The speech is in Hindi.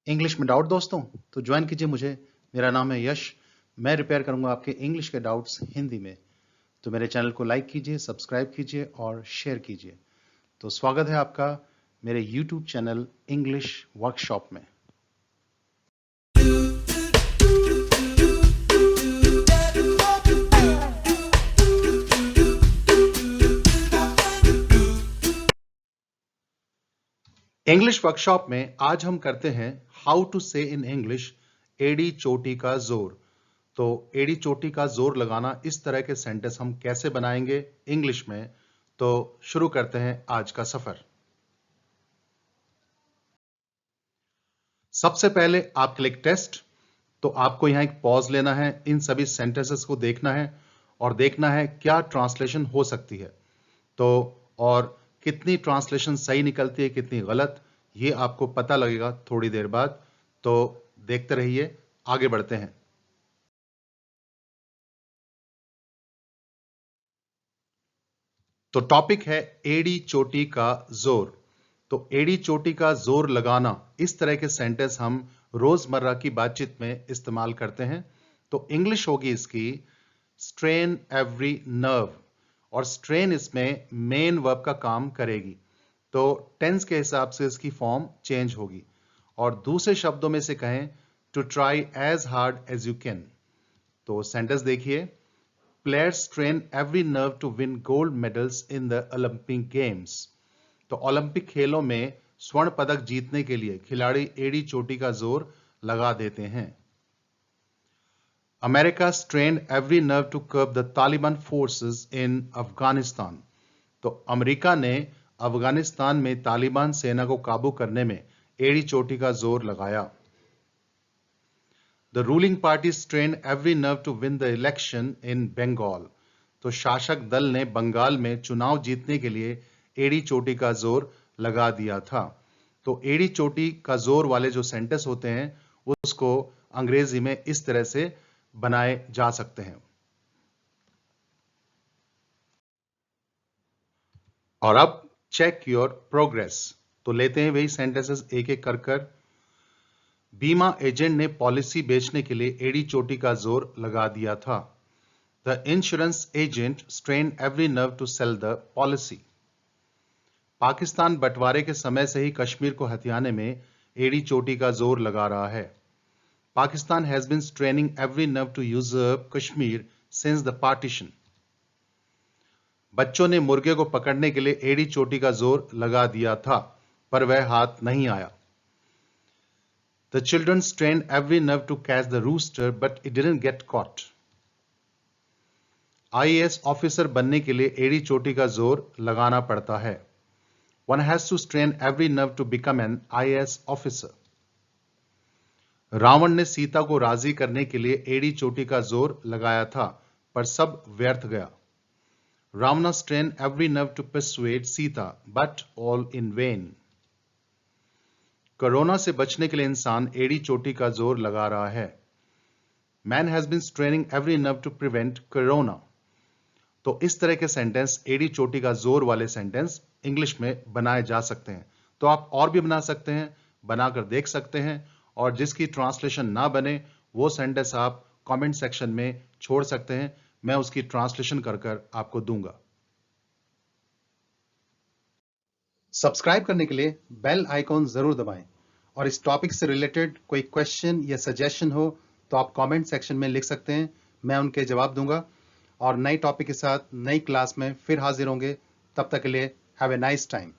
इंग्लिश में डाउट दोस्तों तो ज्वाइन कीजिए मुझे। मेरा नाम है यश। मैं रिपेयर करूंगा आपके इंग्लिश के डाउट्स हिंदी में। तो मेरे चैनल को लाइक कीजिए, सब्सक्राइब कीजिए और शेयर कीजिए। तो स्वागत है आपका मेरे यूट्यूब चैनल इंग्लिश वर्कशॉप में। इंग्लिश वर्कशॉप में आज हम करते हैं हाउ टू से इन इंग्लिश एड़ी चोटी का जोर। तो एड़ी चोटी का जोर लगाना, इस तरह के सेंटेंस हम कैसे बनाएंगे इंग्लिश में। तो शुरू करते हैं आज का सफर। सबसे पहले आपके लिए एक टेस्ट। तो आपको यहां एक पॉज लेना है, इन सभी सेंटेंसेस को देखना है और देखना है क्या ट्रांसलेशन हो सकती है। तो और कितनी ट्रांसलेशन सही निकलती है, कितनी गलत, ये आपको पता लगेगा थोड़ी देर बाद। तो देखते रहिए, आगे बढ़ते हैं। तो टॉपिक है एड़ी चोटी का जोर। तो एड़ी चोटी का जोर लगाना, इस तरह के सेंटेंस हम रोजमर्रा की बातचीत में इस्तेमाल करते हैं। तो इंग्लिश होगी इसकी स्ट्रेन एवरी नर्व, और स्ट्रेन इसमें मेन वर्ब का काम करेगी। तो टेंस के हिसाब से इसकी फॉर्म चेंज होगी। और दूसरे शब्दों में से कहें to try as hard as you can. तो सेंटेंस देखिए, players strain every nerve to win gold medals in the Olympic games. तो ओलंपिक खेलों में स्वर्ण पदक जीतने के लिए खिलाड़ी एड़ी चोटी का जोर लगा देते हैं। America strain every nerve to curb the Taliban forces in Afghanistan. तो अमेरिका ने अफगानिस्तान में तालिबान सेना को काबू करने में एड़ी चोटी का जोर लगाया। The ruling party strained every nerve to win the election in Bengal. तो शासक दल ने बंगाल में चुनाव जीतने के लिए एड़ी चोटी का जोर लगा दिया था। तो एड़ी चोटी का जोर वाले जो सेंटेंस होते हैं उसको अंग्रेजी में इस तरह से बनाए जा सकते हैं। और अब चेक योर प्रोग्रेस। तो लेते हैं वही सेंटेंसेस एक एक कर कर। बीमा एजेंट ने पॉलिसी बेचने के लिए एड़ी चोटी का जोर लगा दिया था। The insurance agent strained every nerve to sell the policy. Pakistan बंटवारे के समय से ही कश्मीर को हथियाने में एड़ी चोटी का जोर लगा रहा है। Pakistan has been straining every nerve to usurp Kashmir since the partition. बच्चों ने मुर्गे को पकड़ने के लिए एड़ी चोटी का जोर लगा दिया था, पर वह हाथ नहीं आया। The children strained every nerve to catch the rooster, but it didn't get caught. IAS officer बनने के लिए एड़ी चोटी का जोर लगाना पड़ता है। One has to strain every nerve to become an IAS officer. Ravan ने सीता को राजी करने के लिए एड़ी चोटी का जोर लगाया था, पर सब व्यर्थ गया। Ravana strained every nerve to persuade Sita, but all in vain. Corona से बचने के लिए इंसान एड़ी चोटी का जोर लगा रहा है। Man has been straining every nerve to prevent corona. तो इस तरह के सेंटेंस, एड़ी चोटी का जोर वाले सेंटेंस इंग्लिश में बनाए जा सकते हैं। तो आप और भी बना सकते हैं, बनाकर देख सकते हैं। और जिसकी ट्रांसलेशन ना बने वो सेंटेंस आप कमेंट सेक्शन में छोड़ सकते हैं, मैं उसकी ट्रांसलेशन कर कर आपको दूंगा। सब्सक्राइब करने के लिए बेल आइकॉन जरूर दबाएं। और इस टॉपिक से रिलेटेड कोई क्वेश्चन या सजेशन हो तो आप कमेंट सेक्शन में लिख सकते हैं, मैं उनके जवाब दूंगा। और नई टॉपिक के साथ नई क्लास में फिर हाजिर होंगे। तब तक के लिए हैव ए नाइस टाइम।